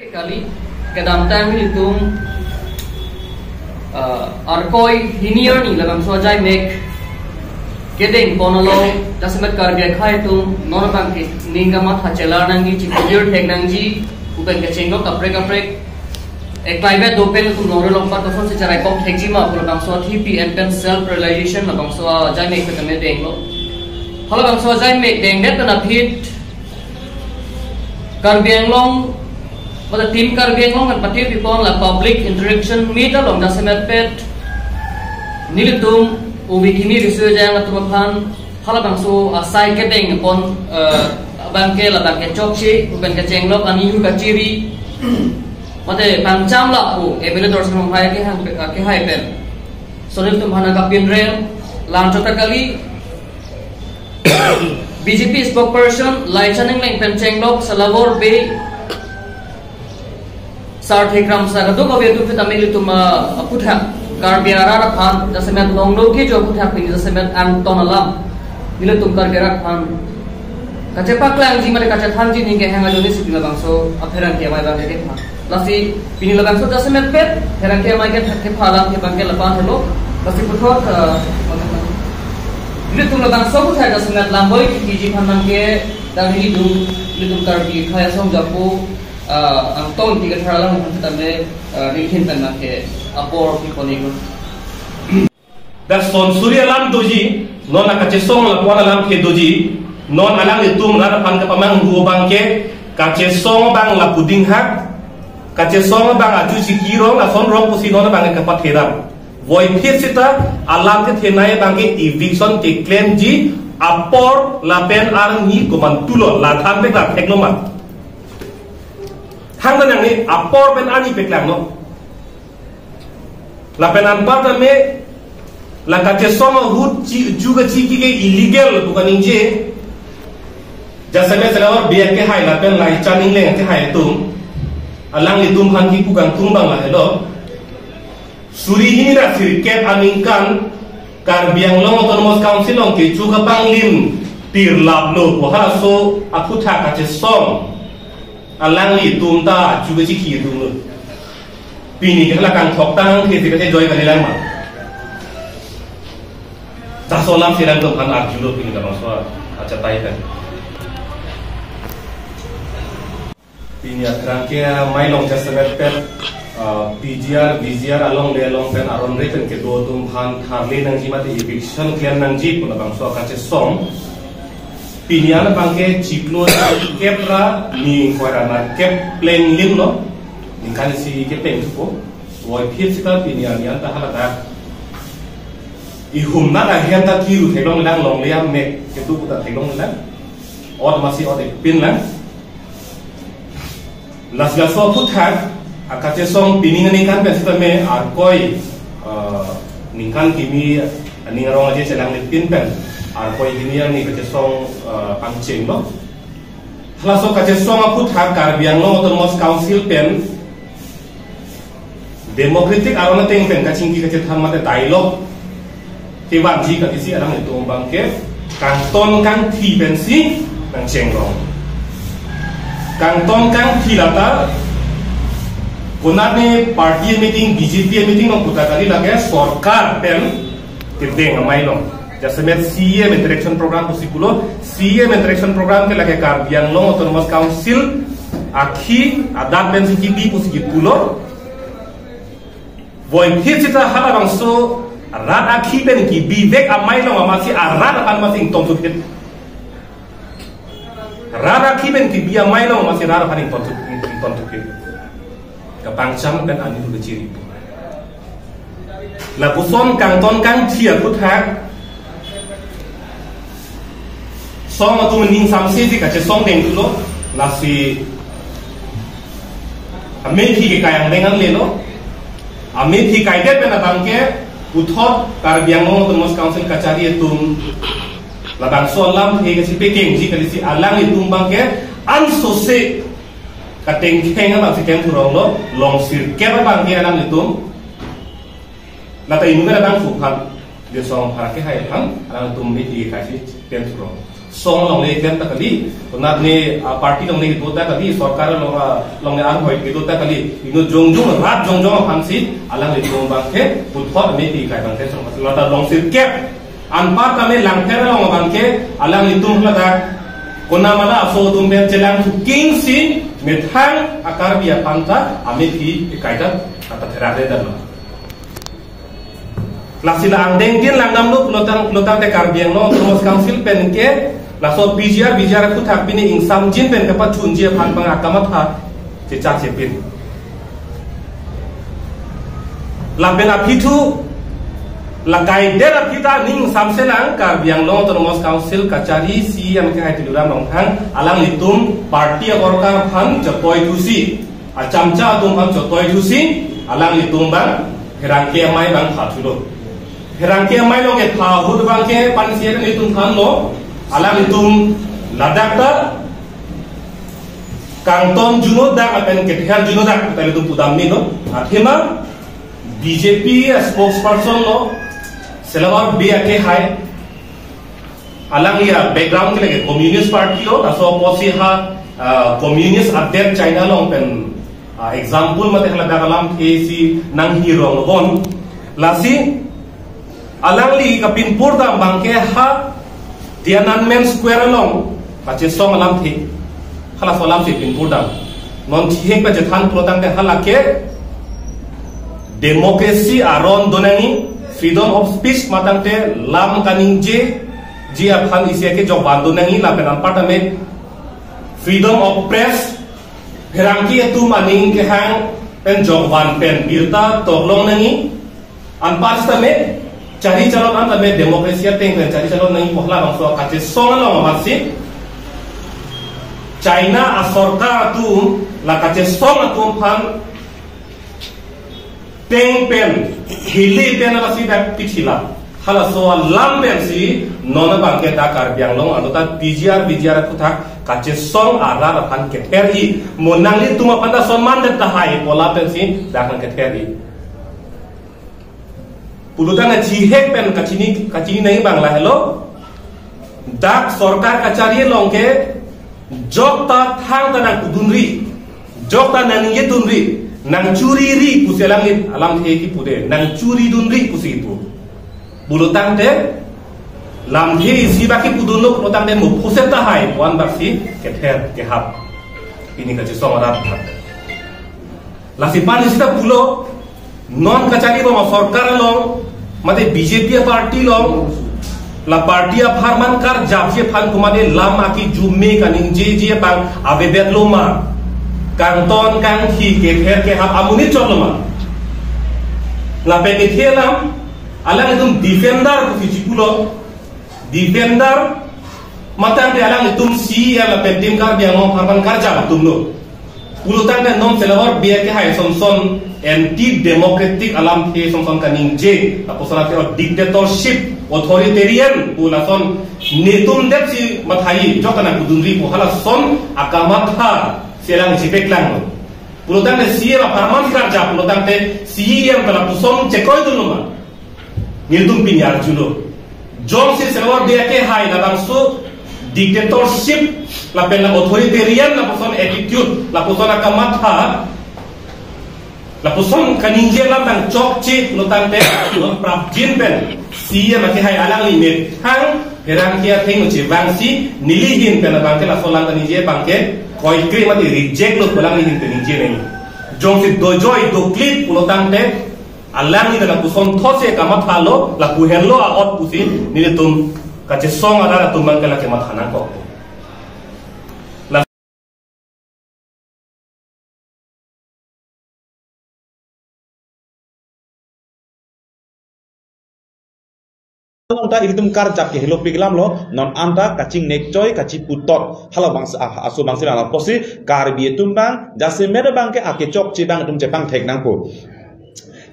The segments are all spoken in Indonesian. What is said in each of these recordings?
kali kadang time itu arkoi hinier ni labang so jai make kedeng ponolo dasmet karbe khai tu non bang ninga mat hachela nangi chipier thek nangji uben ke chengo kapre ek private dopen tu nore lompa to se charai kom thekji ma labang so tp and pen self realization labang so jai make te me deng lo halo bang so jai make deng net na phit karbiang long pada tim karbiang long kan pati pipon la public interaction meet along dasemet pet nilitum ubi kimi risu jang atuphan hala bangso asai kedeng pon bangke la bangke chokchi uben ke chenglok ani hu kachiri mate pangcham la u ebele dorsan hai ke hai pen sonil tum hana kapin rel lanchota kali BJP spokesperson Laichaning Leng Penchenglok Salabor Bay Sarthekram Sagadu Kaviatu Fitamil Tuma Putha Karbiara Khan Dasemet Longlo Ki Jo Putha Pini Dasemet Anton Alam Milatum Karbiara Khan Kacepak Lang Jima de Kacathan Ji Ninge Hanga Joni Sipila Bangso Apheran Kia Mai Bangke Khan Lasi Pini Labangso Dasemet Pet Heran Kia Mai Ke Phalam Ke Bangke Lapan Hello Lasi Puthot Litum labang sobu saya dah sangat lambai kiji pandang ke dan hidup litum karbi kaya som japu angton tiga thara lang kita me rilhin pandang ke apor kiponi ko dah son surya lam doji non akache song la pona lam ke doji non alang litum rada pan ke pamang hu bangke kache song bang la puding hak kache song bang aju sikiro la son rong pusi non bang ke patheram Voi Pirsita alam ke thenai bangke eviction ke claim ji apor lapen arni kuman tulo la than pe la teknomat hang nang ni apor pen ani pe klang no lapen an pata me la kache soma hut juga chi ke illegal bukan inje jasa me selawar biar ke hai lapen lai chaning leng ke hai tum alang li tum han ki pugang tumbang la hello Suri ini dah sirket aminkan Karbiang Long Autonomous Council long ke juga banglim tir lablo wahara so aku tak kace song alang li tumta juga ciki tum pini ke lakan thok tang ke tikate joy kali lang ma ta so lam silang tum kan arjulo pini ka maswa acha tai kan pini atrang ke mai long jasamet pen PGR, VGR along the along pen aron written ke do tum han tharle nang jima te eviction clear nang ji puna bang so kache song piniana bangke chiklo kepra ni kwara na kep plain lim no ni kan si ke pen ko woi physical pinian yan ta halata I humna na hian ta kiru thelong lang long liam me ke tu ta thelong lang od masi od pin lang las so puthat akache song piningan ikan pesita me arkoi ningkan kimi ningarong aja celang litin pen arkoi kimi yang ni kache song pangceng no halaso kache song aput hak Karbiang Long Autonomous Council pen democratic arona teng pen kaching ki kache tham mate dialog tiwan ji ka kisi arang itu bangke kanton kang thi pen si nang chengrong kanton kang thi lata Kunane party meeting, BJP meeting ng puta kali lagi sorkar pen kedeng amai long. Jasemet CM interaction program pusikulo CM interaction program ke lagi Karbiang Long Autonomous Council akhi adat pen sikipi pusikulo. Voi hitsita hala bangso rat akhi pen ki bivek amai long amasi arat akan masing tontut ket. Rat akhi pen ki bi amai long amasi rat akan tontut ket. Kapangcam dan ani tu kecil itu. La puson kanton kang tia puthak. Song atu mening samsi di kace song deng tu lo. La si amethi ke kayang dengan lelo. Amethi kaidet pena bangke puthot Karbiang Long Autonomous Council kacari itu. La bangso lam he ke si peking ji kali si alang itu bangke ansose kateng keng abang si keng turong lo long sir kera bang dia alam itu nata inu mera bang fukhan dia song harake hai ham alam itu miti kasih keng turong song long le kem ta kali nat ne party long ne dota kali sarkar long ne ar hoi ke dota kali ino jong rat jong phansi alang le jong bang ke putphot me ti kai bang ke song lata long sir kep anpar kame lang thera long bang ke alang le tum lata kona mala aso tum ber chelang tu king sin methang akar bia panta ame ti kai ta kata thera de dan lasila angdeng din langam lu lotang te karbiang no terus council pen ke laso bijar ku thak bini insam jin pen kapa chunjia phan pang akamat ha che cha che pin la ben apithu la kai der apita ning samselang karbiang no terus council kachari si am ke hai tiluram nong thang alang litum party gorkar phan chotoi thusi achamcha tum phan chotoi thusi alang litum bang herangke mai bang phathulo herangke mai lo ke tha hud bang ke pansia ni tum khan lo alang itum ladak ta kanton juno dak apen ke thar juno dak tale tum pudam ni no athema BJP spokesperson lo selawar bia ke hai alang ya background ke lage communist party lo aso posi ha communist ader China lo pen example mate hala dagalam kesi nang hero bon lasi alang li kapin purda bangke ha Tiananmen Square long kache song alam thi hala solam si pin purda non thi ka je than protang de hala ke democracy aron donani freedom of speech matang te lam kaning je aphan isia ke job bandonangi la pen apartment freedom of press herangki tu maning ke hang pen job ban pen birta toglong nangi anpasta me cari calon anda me demokrasi teng cari calon nang pohla bangso kache songa lo masi China asorka tu la kache songa tu phan teng pen hili pen ala si dak pichila hala so lam pen si nona bangke da karbiang long anota bijar ku thak kache song ara phan ke theri monang li tuma panda son man da hai pola pen si da kan ke theri Pulutan jihek pen kacini nahi bangla hello dak sarkar kachari longke jokta thang tanang kudunri jokta nang ye dunri nang curi ri puselang alam the ki pude nang curi dunri pusi pu bulutan te lam the isi baki pudunno pulutan te mu puseta hai wan baksi ke ther ke hap ini kace somara lasi pan sita pulo non kachari bo sarkar long mate BJP party long la party of Harman kar jabje phan kumade lam aki jumme kaning je bang abebet loma kanton kang khi ke kher ke hap amuni choloma la pe ke thelam alang itum defender ku fichikulo defender matan de alang itum si ala pe tim kar biang Harman kar jab tumno pulutan de nom selawar bia ke hai somson anti democratic alam the somson kaning je aposala te dictatorship authoritarian pulason netum dep si mathai jokana kudunri pohala son akamatha selang jipek lang pulutan de siya parman kar ja pulutan te siya kala pusom chekoy dunuma netum pinyar julo jong si selawar bia ke hai na bangso dictatorship la pela authoritarian la person attitude la person akamatha la person kaninje lam tang chok chi no tang te prap jin pen si ma ke hai alang li met hang herang kia thing chi wang si nili hin pen bang ke la solang kaninje bang ke koi kri ma reject lo solang ni hin kaninje nei jong si do joy do clip no tang te alang ni la person those kamatha lo la ku hen lo a ot pusi ni tum kache song ada tum bang ke la ke ma khana ko ta iritum kar jap ke helo piglam lo non anta kaching nek choi kachi putot hala bang aso bang sila posi kar bietum bang jase meda bang ke ake chok chi bang tum jepang thek nang po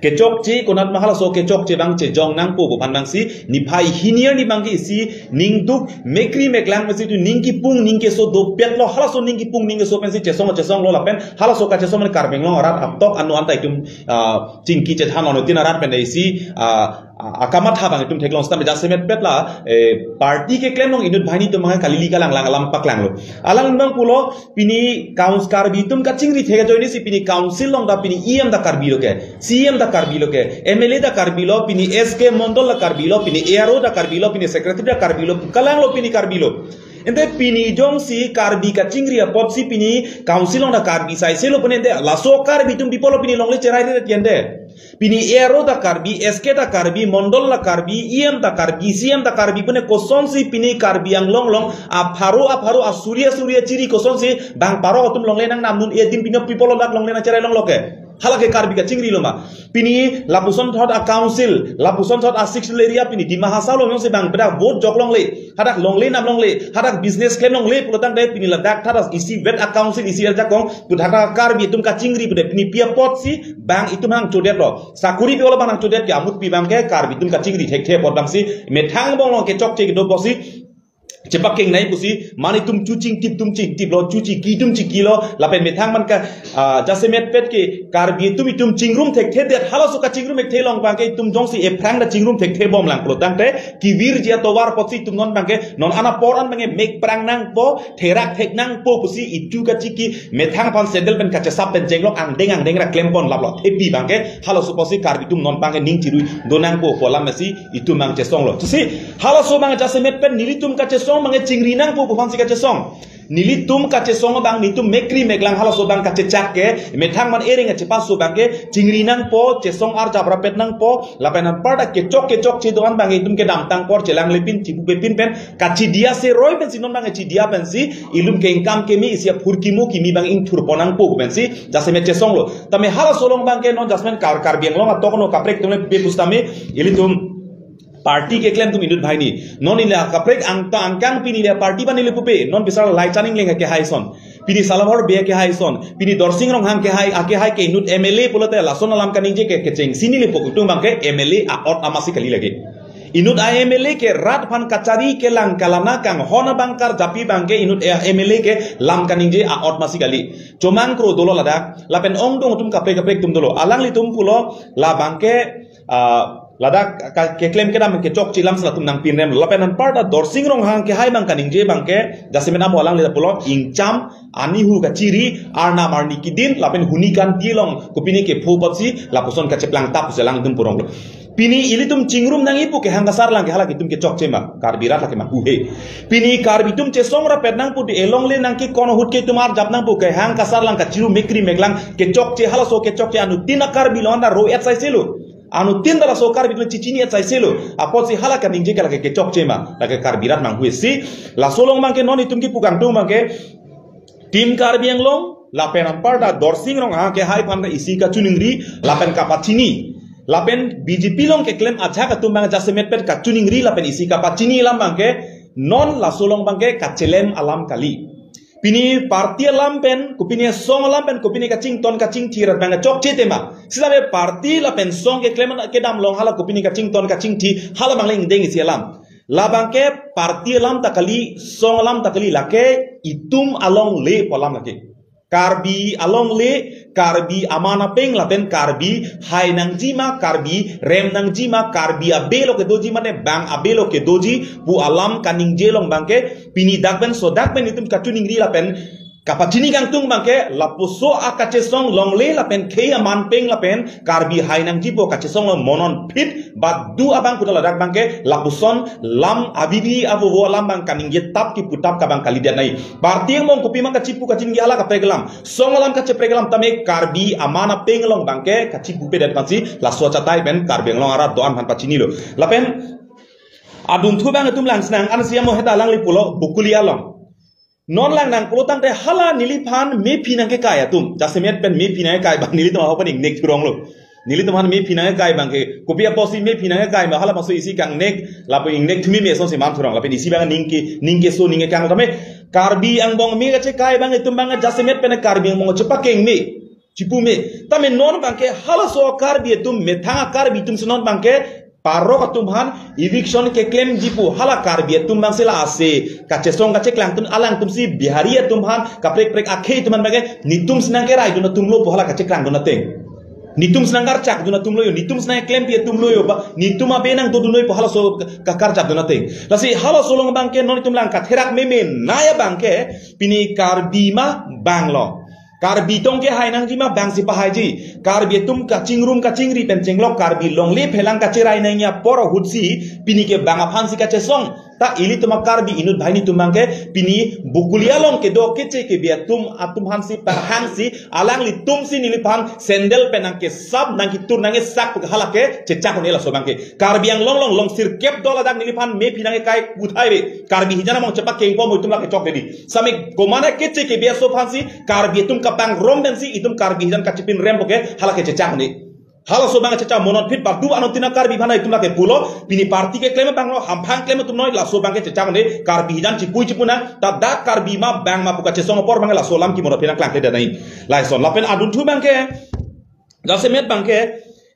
kecok ci konat mahala so kecok ci bang ce jong nang po pan bang si ni phai hinier ni bang ki si ning duk mekri meklang mesi tu ning ki pung ning ke so do pet lo hala so ning ki pung ning ke so pen si che song lo la pen hala so ka che so man karbeng lo rat ap tok anu antai tum cingki che than ono tin rat pen dei si akamat ha bang tum theklong sta me jasemet pet la party ke claim long inut bhani tum ma kalili kalang lang paklang lo alang bang pulo pini council karbi tum ka chingri thega joini si pini council long da pini em da karbi lo ke cm da karbi lo ke mla da karbi lo pini sk mondol da karbi lo pini aro da karbi lo pini secretary da karbi lo kalang lo pini karbi lo ente pini jong si karbi ka chingri apop si pini council long da karbi sai selo pune de la so karbi tum dipolo pini long le cherai de tiende pini ero da karbi sk da karbi mondol la karbi em da karbi cm da karbi pune koson si pini karbi ang long long apharu a surya ciri koson si bang paro tum long le nang nam nun e din pini people dak long le na cherai long loke halake karbi ka chingri loma pini lapuson thot a council lapuson thot a 6 area pini di mahasa long se bang beda vote jok long le hadak long le nam long le hadak business claim long le pulotang de pini la dak thadas isi vet a council isi ja kong pudhaka karbi tum ka chingri bude pini pia pot si bang itum hang chodet lo sakuri pe ola bang chodet ke amut pi bang ke karbi tum ka chingri thek the pot bang si methang bong long ke chok che do bosi cepak keng nai pusi mani tum cucing tip lo cuci ki tum ciki lo lapen methang man ka jasemet pet ke karbi tum cingrum thek the det hala suka cingrum ek the long bang ke tum jong si e prang da cingrum thek the bom lang plo tang te ki wir jia to war posi tum non bang ke non ana poran bang mek prang nang po therak thek nang po pusi itu ka ciki methang pan sedel pen ka chasap pen jenglok ang deng ra klem pon lap lo thepi bang ke hala su posi karbi tum non bang ke ning chiru donang po polam mesi itu mang che song lo si hala so bang jasemet pen nilitum ka che mange chingri nang po phan si ka che song nilitum ka che song bang nitum mekri meklang hala so bang ka che chak ke methang man ering che pas so bang ke chingri nang po che song ar jabra pet nang po lapenan parda ke chok che doan bang itum ke dam tang por chelang lepin chipu pepin pen ka chi dia se roi pen sinon bang chi dia pen si ilum ke income ke mi isia phurki mo ki mi bang ing thur ponang po pen si jase me che song lo tame hala solong bang ke non jasmen kar biang lo atok no kaprek tumne be pustame ilitum party ke claim tum inut bhai ni non ila kaprek angkang pini le party ban ile pupe non bisar lai chaning leng ke hai son pini salamhor be ke hai son pini dorsing rong hang ke hai ke inut mla polote lason alam kaning je ke cheng sini le pok tum bang ke mla a ot amasi kali lagi inut mla ke rat phan kachari ke lang kalana kang hona bangkar japi bang ke inut mla ke lam kaning je a ot masi kali chomang kro dolo lada lapen ong dong tum kaprek tum dolo alang li tum pulo la bang ke ladak ke claim ke dam ke chok chilam sala tum nang pin rem lapenan parda dorsing rong hang ke hai bang kaning je bang ke jasemen am walang le pulo ingcham ani hu ka chiri arna marni kidin lapen hunikan tilong kupini ke phu papsi lapuson ka cheplang tap selang dum purong lo pini ilitum chingrum nang ipu ke hangasar lang ke hala kitum ke chok chema karbirat la ke ma he pini karbitum che songra pednang pu de elong le nang ke kono hut ke tumar japnang pu ke hangasar lang ka chiru mekri meglang ke chok che hala so ke chok che anu tinakar bilonda ro et sai selu anu tindala so karbi cicini et sai selo apot si hala kan ingje kala ke chok chema la ke karbirat mang hui si la solong mang ke non itum ki pukang tung mang ke tim karbi ang long la pen parda dorsing rong ha ke hai pan isi ka chuningri la pen kapachini la pen bjp long ke claim acha ka tum mang jasemet pet ka chuningri la pen isi kapachini lam mang ke non la solong mang ke kachelem alam kali pini party alam pen kupini song alam pen kupini kacing tirat bang chok chetema silabe party la pen song ke claim ke dam long hala kupini kacing ti hala bang leng deng isi alam la bang ke party alam takali song alam takali lake itum along le polam lake karbi along le karbi amana peng lapen karbi hai nang jima karbi rem nang jima karbi abelo ke doji mane bang abelo ke doji bu alam kaning jelong bangke pini dakben so dakben itum katuning ri lapen kapachini kang tung bangke lapuso akache song long le lapen ke aman peng lapen karbi hai nang jipo kache song monon fit bat du abang kudala dak bangke lapuson lam abibi abu lam bang kaning je tap ki putap ka bang kali dia nai bartiang mong kopi mang kacipu kacin gi ala ka preglam song lam kache preglam tame karbi amana peng long bangke kacipu pe dat pansi la so chatai ben karbi long ara doan han pachini lo lapen adun thu bang tum lang snang an siamo heta lang li pulo bukulia long non lang nang pelotang te hala niliphan me pinang ke kaya tum jasemet pen me pinang ke kai bang nili tum hopan ing nek turong lo nili tum han me pinang ke kai bang ke kopia posi me pinang ke kai ma hala maso isi kang nek lapo ing nek tumi me son se man turong lapo isi bang ning ke so ning ke kang tame karbi ang bong me ke kai bang tum bang jasemet pen karbi ang mong cepak keng me cipume tame non bangke halaso karbi tum methanga karbi tum senon bangke paro katumhan eviction ke claim jipu hala karbi tum bang sela ase kacesong kace klang tun alang tum si bihari tumhan kaprek prek akhe tuman bangke nitum senang ke rai duna tumlo hala kace klang duna teng nitum senang cak duna tumlo yo nitum senang claim bi tumlo yo ba nitum abenang to dunoi hala so kakar cak duna teng lasi hala solong bangke non tum lang katherak meme naya bangke pini karbi ma banglo karbi tong ke hainang jima bang si pahaji karbi tum ka cingrum ka cingri pen cinglok karbi long le phelang ka cerai nanya poro hutsi pini ke bang aphan si ka chesong ta ili tuma karbi inut bhaini tumang ke pini bukulia long ke do ke che ke bia tum atum han si hang si alang li tum si nili phan sandal penang ke sab nang ki tur nang sak hala ke chechak ne la so bang ke karbi yang long long sir kep dola dak nili phan me phinang kai uthai be karbi hijana mong chepak ke ko mo tum la ke chok dedi same gomana ke che ke bia so phan si karbi tum kapang rom dan si itum karbi hijan kacipin rem poke hala ke cecak ni hala so bang cecak monot fit partu anotina karbi bana itum la ke pulo pini parti ke klem bang lo hampang klem tum noi la so bang ke cecak ni karbi hijan cipui cipuna ta dat karbi ma bang ma puka cesong por bang la so lam ki monot pina klang te danai lai son la pen adun tu bang ke jase met bang ke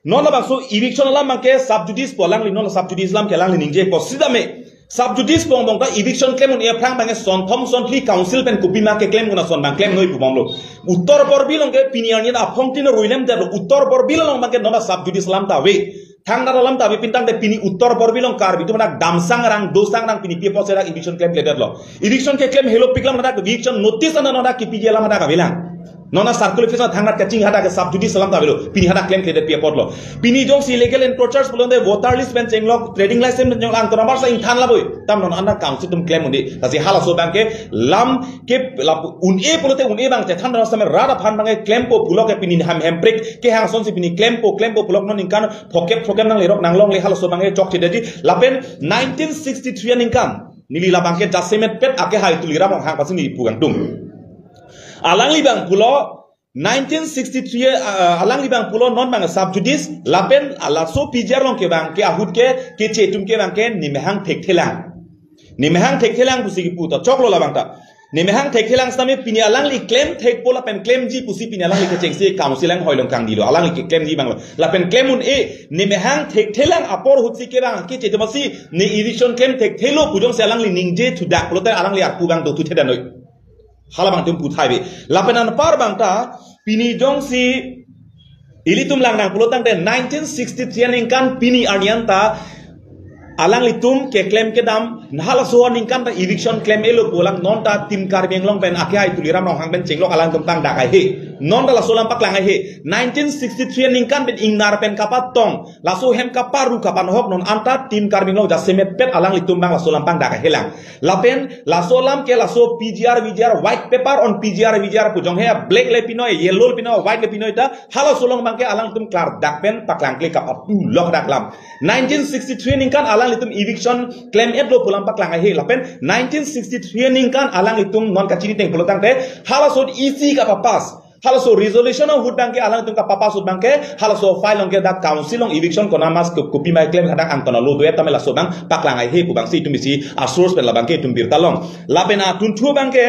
non la bang so eviction lam bang ke subjudice polang li non la subjudice lam ke lang li ningje ko sidame subjudice pong bong ka eviction claim un eprang bang son thom son li council pen kupima ke claim una son bang claim noi pumong lo uttor borbilong ke pinian ni aphong tin roilem da uttor borbilong bang ke no subjudice lam ta we thang da lam ta we pintang de pini uttor borbilong kar bitu mana damsang rang dosang rang pini pie posera eviction claim letter lo eviction ke claim hello piklam na eviction notice na na ki pije lam da ka bilang nona circular office thangrat ka ching hada ke subjudice salam tabelo pini hada claim credit pia potlo pini jong si legal and tortures bolonde voter list pen chenglok trading license jong ang tonamar sa in than laboi tam non anda council tum claim undi kasi hala so bank ke lam ke un e polote un e bang che than rasa me rada phan bang claim po pulok ke pini ham hemprek ke hang son si pini claim po pulok non inkan pokem nang lerok nang long le hala so bang e chok chededi lapen 1963 an inkan nili la bang ke jasemet pet ake hai tulira mong hang pasing ni pugang tum alang libang pulo 1963 alang libang pulo non bang subjudice lapen ala so pijar long ke bang ke ahut ke chetum ke bang ke nimehang thekthelang pusi ki puto choklo la bang ta nimehang thekthelang same pini alang li claim thek pola pen claim ji pusi pini alang li ke chengse council ang hoilong kang dilo alang li ke claim ji bang lapen claim un e nimehang thekthelang apor hutsi ke bang ke chetumasi ne eviction claim thekthelo pujong se alang li ningje thudak polote alang li arpu bang do thu thedanoi halabang tum puthai be lapenan par bangta pini jong si ilitum lang nang pulotang de 1963 ningkan pini arnianta alang litum ke claim ke dam nhala so ningkan ta eviction claim elo polang non ta tim kar beng long pen akhai tuliram rong hang ben chenglok alang tum tang dakai he non da la solam pak lang he 1963 ningkan ben ingnar pen kapat tong la so hem kaparu kapan hok non anta tim kar beng long jasemet pet alang litum bang la solam pang dakai helang lapen la solam ke la so PGR white paper on PGR pujong he black le pinoy yellow pinoy white le pinoy ta hala solong bang ke alang tum klar dak pen pak lang kle kapat lok dak lam 1963 ningkan alang litum eviction claim edlo pulang pak lang he lapen 1963 ningkan alang litum non kachini teng pulotang te hala so easy ka papas hala so resolution of hudang ke alang litum ka papas hudang ke hala so file long ke da council long eviction kona mas kopi mai claim kadang angtona lo doya tamela so bang pak lang he pu bang si tum bisi a source pen la bang ke tum bir talong lapen a tun thu bang ke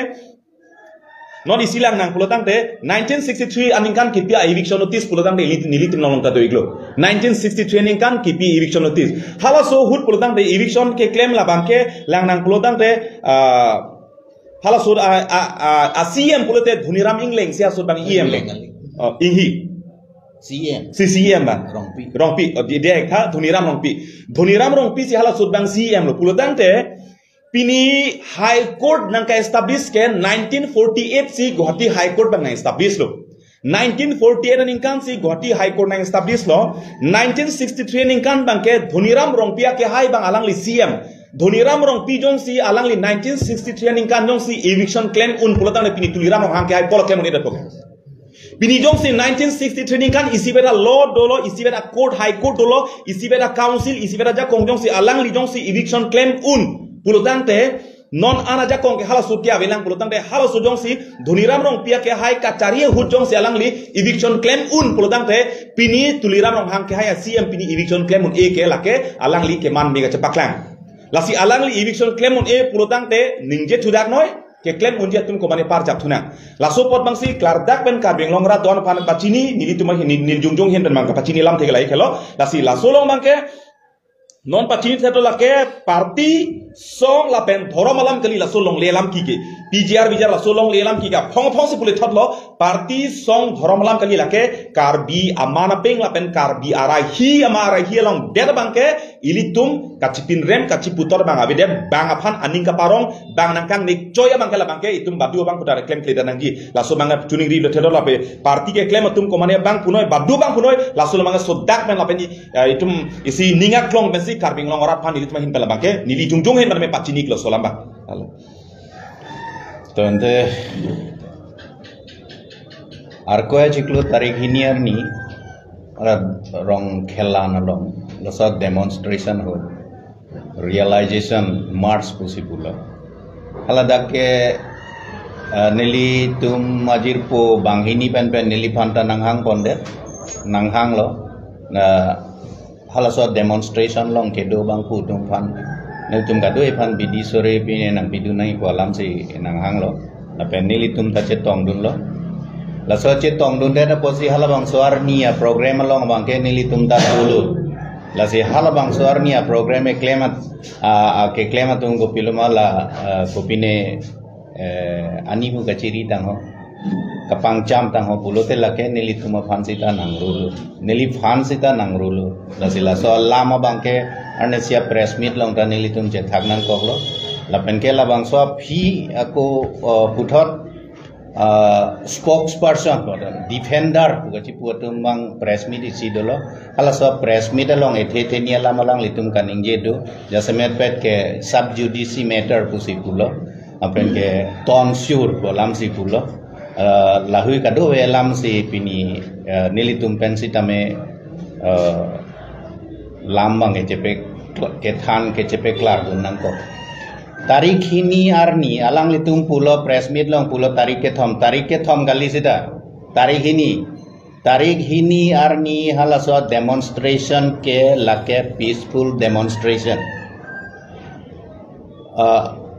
non isilang nang pulotang te 1963 aningkan kipia eviction notice pulotang te nilitim nong ta doiglo 1963 aningkan kipi eviction notice hala so hut pulotang te eviction ke claim la bangke lang nang pulotang te hala so CM pulote dhuniram ingleng sia so bang EM leng ihi CCM ba rongpi dia tha dhuniram rongpi si hala so bang CM lo pulotang te pini high court nang ka establish ke 1948 si Guwahati high court bang establish lo 1948 ningkan si Guwahati high court nang establish lo 1963 ningkan bang ke Dhuniram Rongpia ke hai bang alang li CM Dhuniram Rongpi jong si alang li 1963 ningkan jong si eviction claim un pulotang le pini tuliram hang ke hai polo claim ni dato pini jong si 1963 ningkan isibera law dolo isibera court high court dolo isibera council isibera ja kongjong si alang li jong si eviction claim un pulutang te non ana ja kong ke hala sutia velang pulutang te hala sujong si Dhuniram Rongpia ke hai kachari hujong si alang li eviction claim un pulutang te pini tuliram rong hang ke hai CM pini eviction claim un e ke lake alang li ke man mega chepaklang lasi alang li eviction claim un e pulutang te ningje thudak noi ke claim unja tum ko mane par jak thuna la so pot bangsi klar dak pen kar beng longra don pan pachini nili tum nil jungjung hen pen mang pachini lam thek lai khelo la si la so long bangke non pachini theto la ke party song la pen dhoro malam kali la so long le lam ki ke PGR bijar la so long le lam ki ka phong se pule thotlo party song dhoro malam kali la ke kar bi amana peng la pen kar bi arai hi amara hi long de bangke ilitum kachipin rem kachiputor bang abide bang aphan aning ka parong bang nangkang nik choya bang kala bangke itum badu bang putar claim klida nanggi la so bang tuning ri thedo la pe party ke claim tum ko mane bang punoi badu bang punoi la so bang so dak men la pen itum isi ningak klong bensi karbing long orat pan ilitum hin pela bangke nili jungjung hen me pachini klo solamba halo तो अंते आरकोया चिकलो तारीख हिनियर नी रंग खेला न लंग लसा डेमोन्स्ट्रेशन हो रियलाइजेशन मार्च पुसिपुला हला दाके नेली तुम माजिर पो बांगिनी पेन पेन नेली फांता नंगहांग पोंदे नंगहांग लो हला सो डेमोन्स्ट्रेशन लंग के दो बांग पु तुम फान तुम का दो इफान बिदी सोरे पिने नंग बिदु नहीं कोलाम से नंगहांग लो पेनिली तुम तचे तोंग दुन लो लसो चे तोंग दुन दे पोसी हाला बांग सोर निया प्रोग्राम लोंग बांग के निली तुम ता दुलु लसे हाला बांग सोर निया प्रोग्राम में के क्लेम तुम को पिलुमा ला कोपिने अनिबु कचेरी तांगो कपांग चाम तांगो पुलोते लके निली तुम फांसिता नंगरुलु निली फांसिता नंगरुलु लसे लसो लामा बांग के अनसिया प्रेस मीट लोंग ता निली तुम जे थागनांग कोगलो लापेन के लाबांग सो फी को पुथत स्पोक्सपर्सन डिफेंडर पुगति पुतुम बांग प्रेस मीट इसी दोलो हला सो प्रेस मीट लोंग एथे तेनिया लामलांग लितुम कानिंग जे दो जसमेट पेट के सब जुडिसी मैटर पुसी पुलो अपेन के टॉन्स्यूर बोलाम सी पुलो लाहुई कादो वेलाम सी पिनी निलितुम पेंसितामे लामबांग एचेपे के थान के चेपे क्लार दुननांग को तारीख हिनी आरनी अलांग लितुम पुलो प्रेस मीट लोंग पुलो तारीख के थम गाली सिदा तारीख हिनी आरनी हाला सो डेमोन्स्ट्रेशन के लाके पीसफुल डेमोन्स्ट्रेशन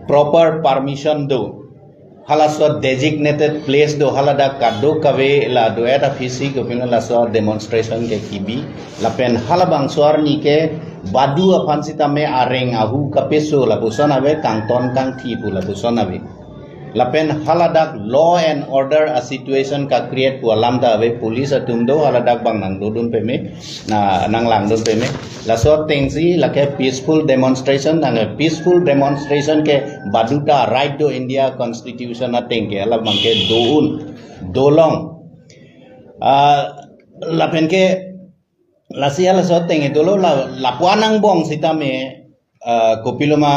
प्रॉपर परमिशन दो हाला सो डेजिग्नेटेड प्लेस दो हाला दा कादो कवे ला दो एटा फिसी को पिन ला सो डेमोन्स्ट्रेशन के किबी लापेन हाला बांगसोर नी के बादु अफांसिता में आरेंग आहू कपेसो ला पुसनावे कांगटन कांगथि पुला पुसनावे लापेन हाला दाक law and order a situation का क्रिएट पुलाम दा वे पुलिस अतुम दो हाला दाक बांग नंग दोदुन पेमे ना नंगलांग दोन पेमे ला सो टेंगसी लाके पीसफुल डेमोन्स्ट्रेशन ना पीसफुल डेमोन्स्ट्रेशन के बादुटा राइट दो इंडिया कॉन्स्टिट्यूशन ना टेंगे ला बांगे दोउन दोलोंग लापेन के लासिया ला सो टेंगे दोलो लापुआनंग बोंग सिता में कोपिलोमा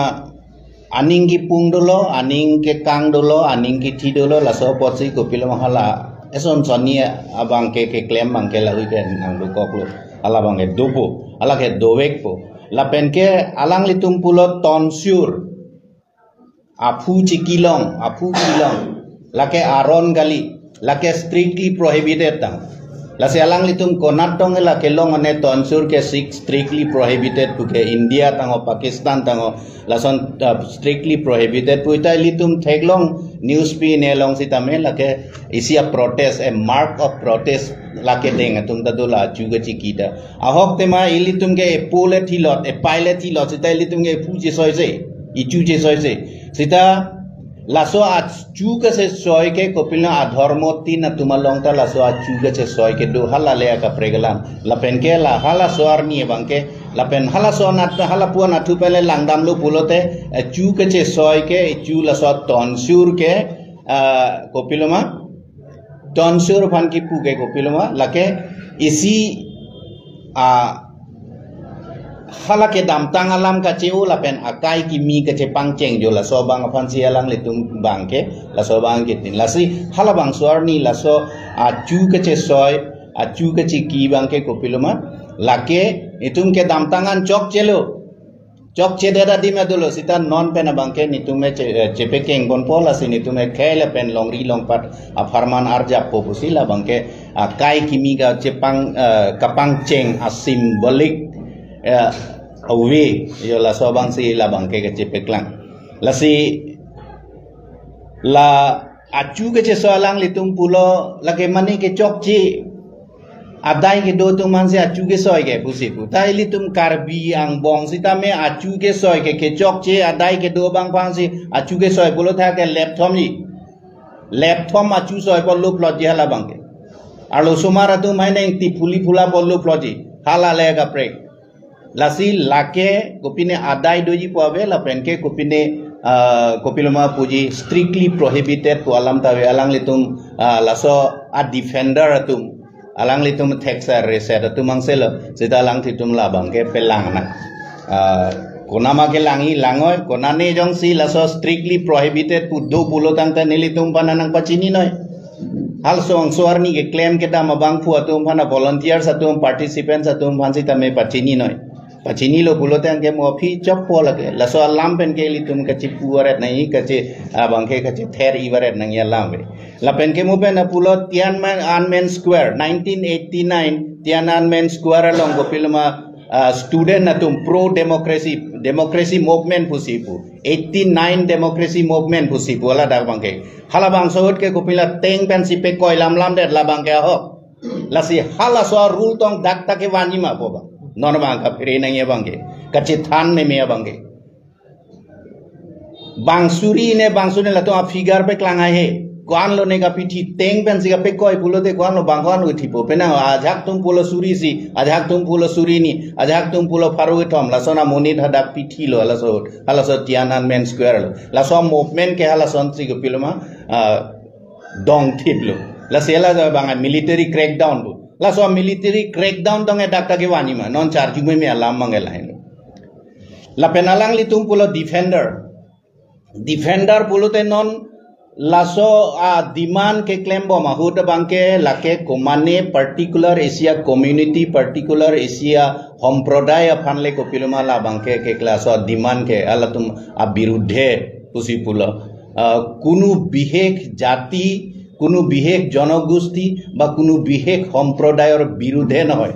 aning ki pung dolo aning ke kang dolo aning ki thi dolo la so potsi kopilo mahala eson sonia abang ke claim bang ke la hui ke nang do koklo ala bang ke dopo ala ke dowek po la pen ke alang litum pulo tonsure apu kilong la ke aron gali la ke strictly prohibited tang la se alang litum konatong la ke long ane tonsure ke strictly prohibited pu ke India tango Pakistan tango la son strictly prohibited pu ta litum theglong news pi ne long sitame la ke isia protest a mark of protest la ke deng tum ta dola juga chikita ahok tema ilitum ke pole thilot e pilot thilot sita ilitum ke puje soise ichu je soise sita laso a chuka se soy ke kopilna adhormoti na tumalong ta laso a chuka se soy ke do halale ka pregalam la pen ke la hala soar ni bangke la pen hala so na hala pu na thu pele langdam lu pulote chuka se soy ke chu la so tonsure ke kopiloma tonsure phan ki pu ke kopiloma la ke isi a hala ke dam tangalam ka cheu la pen akai ki mi ka che pang cheng jo la so bang aphan si alang le tum bang ke la so bang ke tin la si hala bang swar ni la so a chu ka che soy a chu ka chi ki bang ke kopiloma la ke itum ke dam tangan chok che da di me dolo sita non pen bang ke ni tum me che pe keng bon pola si ni tum me khela pen long ri long pat a farman arja po pusi la bang ke akai ki mi ga che pang kapang cheng a symbolic awi yo la so bang si la bang ke chepe klang la si la acu ke cesoalang litum pulo la ke mani ke chokji adai ke do tum man se acu ke soy ke pusipu tai litum karbi ang bong sita me acu ke soy ke chokji adai ke do bang phang si acu ke soy pulo tha ke laptop acu soy polo plot je hala bang ke alo sumara tu main eng ti puli pula polo plot ji hala le ga prek lasi lake kopine adai doji poave la penke kopine kopiloma puji strictly prohibited to alam tawe alang litum laso a defender atum alang litum taxa reset atum angselo sita alang titum labang ke pelang na konama ke langi langoy konane jong si laso strictly prohibited to do pulo tangta nilitum pananang pachini noy hal soang suarni ke claim ke dama bang pu atum pana volunteers atum participants atum phansi tame pachini noy pachini lo pulo tang ke mo phi chop pola ke laso alam pen ke litum ke chipu waret nai ke che abang ke ther I waret nang ya lambe la pen ke mo pen pulo Tiananmen Square 1989 Tiananmen Square along gopilma student atum pro democracy movement pusipu 89 democracy movement pusipu ala dak bang ke hala bang sohot ke gopila teng pen sipe koi lam det la bang ke ho lasi hala so rule tong dak ta ke wani ma po ba non bang ka pire nang ya bang ke kachi than me bang ke bang suri la to figure pe klang hai kwan lo ne ka pithi teng pen si ka pe koi pulo te kwan lo bang kwan uthi po pe na ajak tum pulo suri si ajak tum pulo suri ni ajak tum pulo faru thom la sona monit hada pithi lo ala so Tiananmen Square lo la so movement ke hala son si ko piloma dong thip lo la sela bang military crackdown lo la so military crackdown dong e dakta ke wani ma non charge me alam mangela hin la penalang litum pulo defender pulo te non laso demand ke claim bo mahut bangke lake komane particular Asia community particular Asia homprodaya phanle ko piloma la bangke ke class demand ke alatum abirudhe pusipulo kunu bihek jati kunu bihek janogosti ba kunu bihek homprodayor birudhe noy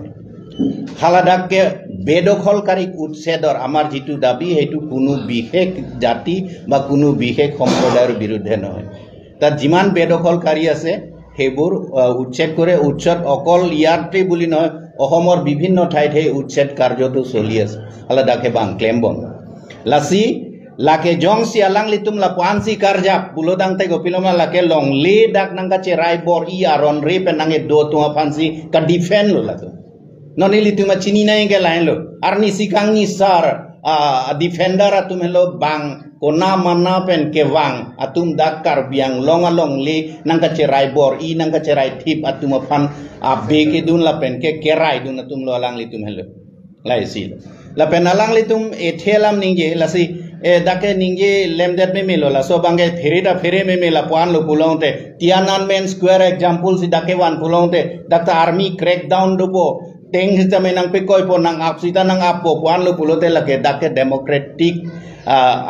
haladak ke বেদখলকারী উচ্ছেদৰ আমাৰ যেটো দাবী হেতু কোনো বিশেষ জাতি বা কোনো বিশেষ সম্প্ৰদায়ৰ বিৰুদ্ধে নহয় তাত যিমান বেদখলকাৰী আছে হেবোৰ উচ্ছেদ কৰে উচ্ছেদ অকল ইয়াতে বুলি নহয় অসমৰ বিভিন্ন ঠাইত হে উচ্ছেদ কাৰ্যটো চলি আছে হলা দাকে বাং ক্লেম বন lassi lake jong si alang litum la pansi karja bulodang te gopiloma lake long le dak nangka cerai bor I aron re penange do tua pansi ka defend lo lato noni lituma chini nai ke lain lo arni sikang ni sar defender atum hello bang kona mana pen ke wang atum dakar biang long le nangka cerai bor I nangka cerai tip atum pan be ke dun la pen ke kerai dun atum lo alang litum hello lai si la pen alang litum ethelam ninge lasi dake ninge lemdet me melo la so bange fere me mela puan lo pulonte Tiananmen Square example si dake wan pulonte dakta army crackdown dopo teng hita menang pe koi po nang apsita nang apo puan lo pulote lake dake democratic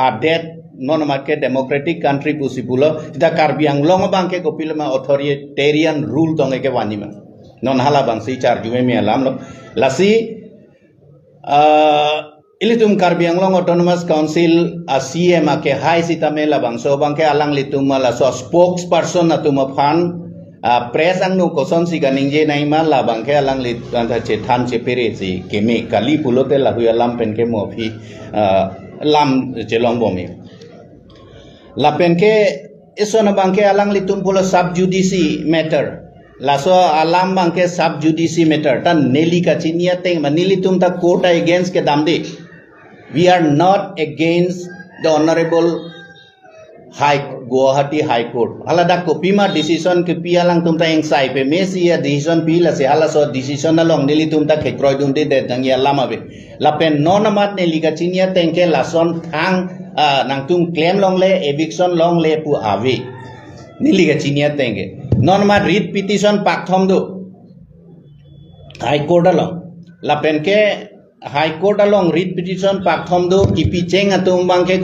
update non market democratic country pusipulo ita karbiang long bangke ko pilma authoritarian rule tonge ke wanima non hala bang si charge me alam lo lasi ilitum karbiang long autonomous council CM ke hai sitame labang so bangke alang litum la so spokesperson atum fan press ang no koson si ganingje naima labang ke alang lit anta che than che pere si keme kali pulote la hu alam pen ke mo phi lam che long bomi la pen ke isona bangke alang litum pulo sub judici matter laso alam bangke sub judici matter tan neli ka chinia teng manilitum ta court against ke damde we are not against the honorable Guwahati High Court alada kopima decision ke pialang tumta eng sai pe mesia decision pila se ala so decision along neli tumta khekroi dum de dang ya lama be la pen non amat ne liga chinia tengke lason thang nang tum claim long le eviction long le pu ave ni liga chinia tengke non mat read petition pak thom do High Court along la pen ke High Court along read petition pak thom do kipi cheng atum bangke